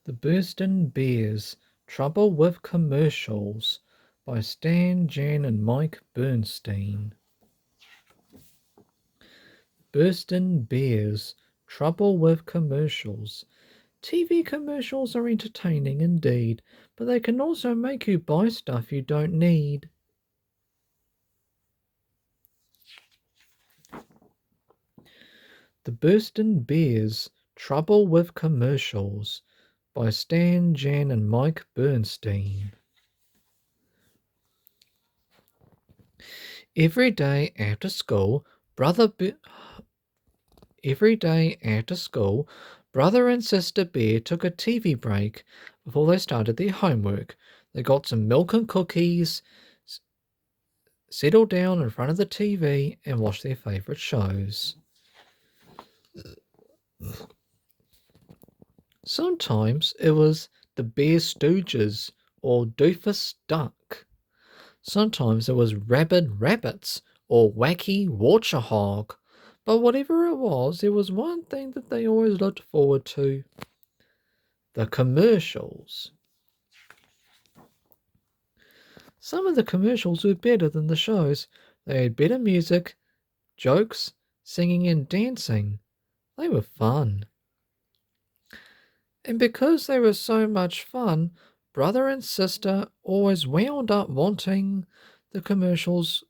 The Burstin' Bears Trouble with Commercials by Stan, Jan, and Mike Berenstain. Burstin' Bears Trouble with Commercials. TV commercials are entertaining indeed, but they can also make you buy stuff you don't need. The Burstin' Bears Trouble with Commercials by Stan, Jan, and Mike Berenstain. Every day after school, Brother and Sister Bear took a TV break before they started their homework. They got some milk and cookies, settled down in front of the TV, and watched their favorite shows. Sometimes it was the Bear Stooges or Doofus Duck. Sometimes it was Rabid Rabbits or Wacky Warchahog. But whatever it was, there was one thing that they always looked forward to: the commercials. Some of the commercials were better than the shows. They had better music, jokes, singing, and dancing. They were fun. And because they were so much fun, brother and sister always wound up wanting what the commercials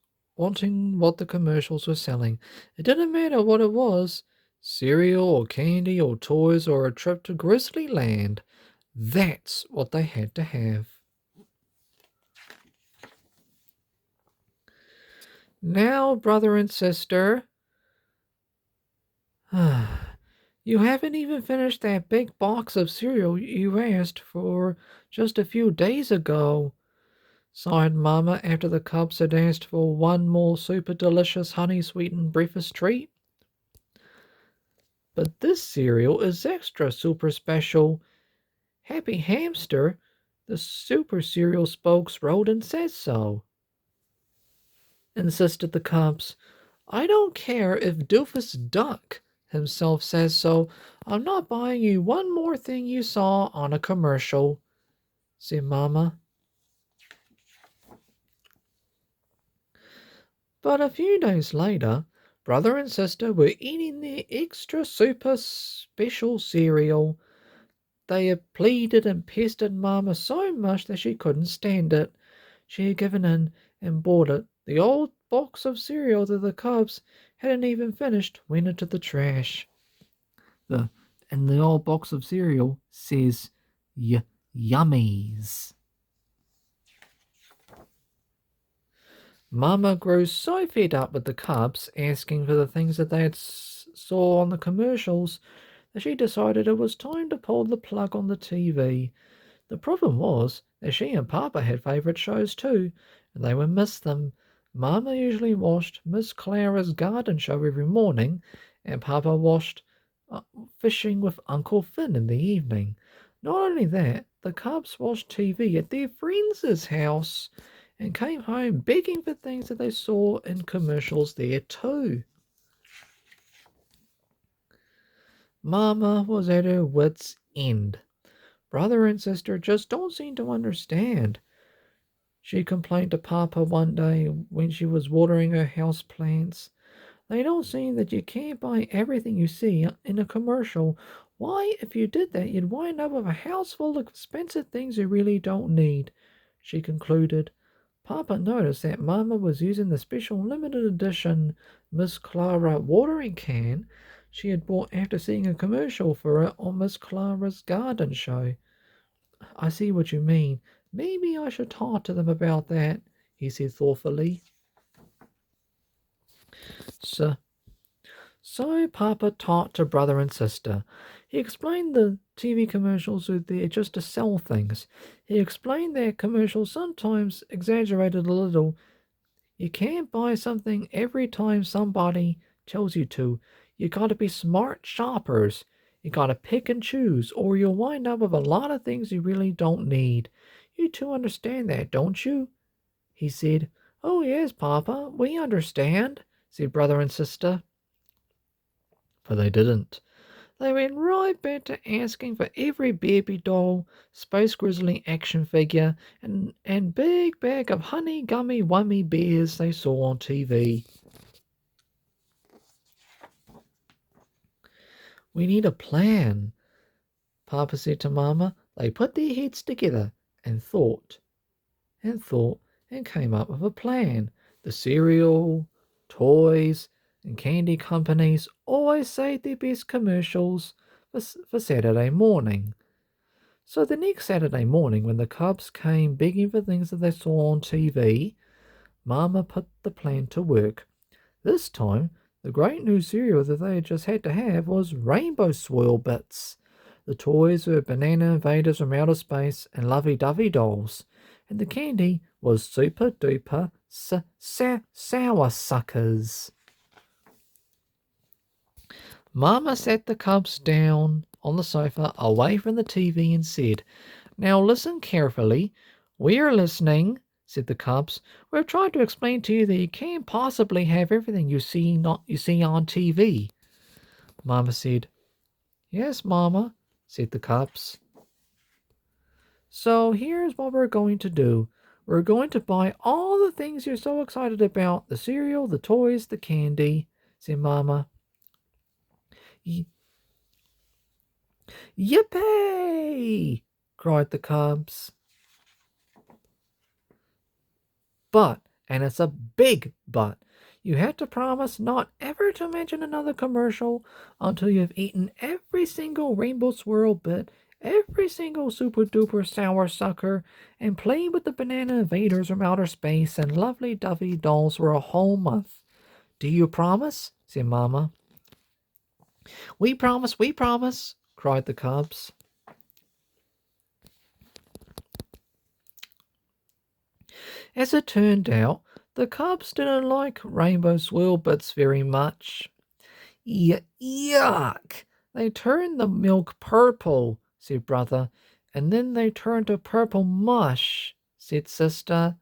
were selling. It didn't matter what it was: cereal or candy or toys or a trip to Grizzly Land. That's what they had to have. Now, brother and sister, you haven't even finished that big box of cereal you asked for just a few days ago, sighed Mama after the cubs had asked for one more super delicious honey-sweetened breakfast treat. But this cereal is extra super special. Happy Hamster, the super cereal spokesrodent, says so, insisted the cubs. I don't care if Doofus Duck himself says so. I'm not buying you one more thing you saw on a commercial, said Mama. But a few days later, brother and sister were eating their extra super special cereal. They had pleaded and pestered Mama so much that she couldn't stand it. She had given in and bought it. The old box of cereal that the cubs hadn't even finished went into the trash. And the old box of cereal says yummies. Mama grew so fed up with the cubs asking for the things that they had saw on the commercials that she decided it was time to pull the plug on the TV. The problem was that she and Papa had favourite shows too, and they would miss them. Mama usually watched Miss Clara's garden show every morning, and Papa watched Fishing with Uncle Finn in the evening. Not only that, the cubs watched TV at their friends' house and came home begging for things that they saw in commercials there too. Mama was at her wits' end. Brother and sister just don't seem to understand, she complained to Papa one day when she was watering her house plants. They don't see that you can't buy everything you see in a commercial. Why, if you did that, you'd wind up with a house full of expensive things you really don't need, she concluded. Papa noticed that Mama was using the special limited edition Miss Clara watering can she had bought after seeing a commercial for it on Miss Clara's garden show. I see what you mean. Maybe I should talk to them about that, he said thoughtfully. So Papa talked to brother and sister. He explained the TV commercials were there just to sell things. He explained that commercials sometimes exaggerated a little. You can't buy something every time somebody tells you to. You gotta be smart shoppers. You gotta pick and choose, or you'll wind up with a lot of things you really don't need. You two understand that, don't you? He said. Oh, yes, Papa, we understand, said brother and sister. But they didn't. They went right back to asking for every baby doll, Space Grizzly action figure, and big bag of honey gummy wummy bears they saw on TV. We need a plan, Papa said to Mama. They put their heads together and thought and thought and came up with a plan. The cereal, toys, and candy companies always saved their best commercials for Saturday morning. So the next Saturday morning, when the Cubs came begging for things that they saw on TV, Mama put the plan to work. This time, the great new cereal that they just had to have was Rainbow Swirl Bits. The toys were banana invaders from outer space and lovey-dovey dolls, and the candy was super duper sour suckers. Mama sat the Cubs down on the sofa away from the TV and said, "Now listen carefully. We're listening," said the Cubs. "We've tried to explain to you that you can't possibly have everything you see on TV." Mama said, "Yes, Mama," said the Cubs. "So here's what we're going to do. We're going to buy all the things you're so excited about, the cereal, the toys, the candy," said Mama. "Yippee!" cried the Cubs. But, and it's a big but, you have to promise not ever to mention another commercial until you've eaten every single Rainbow Swirl bit, every single super duper sour sucker, and played with the banana invaders from outer space and lovely dovey dolls for a whole month. Do you promise? Said Mama. We promise, cried the Cubs. As it turned out, the Cubs didn't like Rainbow Swirl bits very much. Yuck! They turned the milk purple, said Brother, and then they turned to purple mush, said Sister.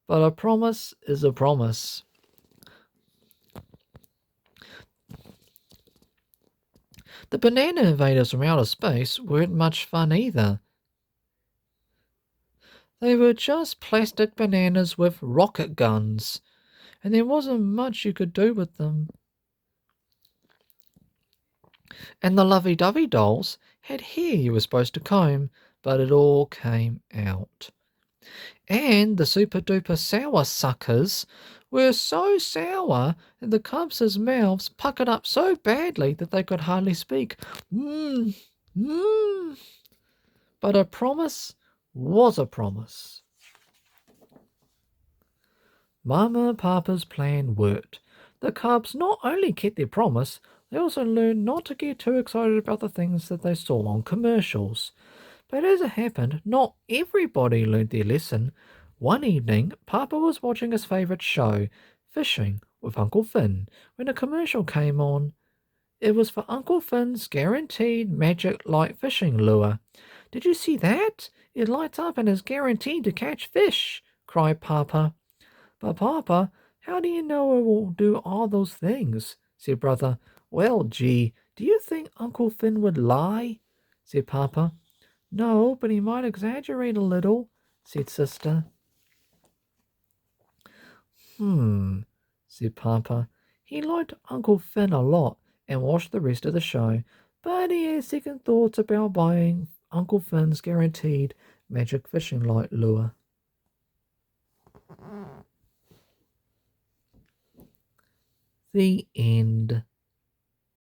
But a promise is a promise. The banana invaders from outer space weren't much fun either. They were just plastic bananas with rocket guns, and there wasn't much you could do with them. And the lovey-dovey dolls had hair you were supposed to comb, but it all came out. And the super-duper sour suckers were so sour that the Cubs' mouths puckered up so badly that they could hardly speak. Mmm, mmm. But a promise was a promise. Mama and Papa's plan worked. The Cubs not only kept their promise, they also learned not to get too excited about the things that they saw on commercials. But as it happened, not everybody learned their lesson. One evening, Papa was watching his favourite show, Fishing with Uncle Finn, when a commercial came on. It was for Uncle Finn's guaranteed magic light fishing lure. "Did you see that? It lights up and is guaranteed to catch fish," cried Papa. "But Papa, how do you know it will do all those things?" said Brother. "Well, gee, do you think Uncle Finn would lie?" said Papa. "No, but he might exaggerate a little," said Sister. Said Papa. He liked Uncle Finn a lot and watched the rest of the show, but he had second thoughts about buying Uncle Finn's guaranteed magic fishing light lure. The end.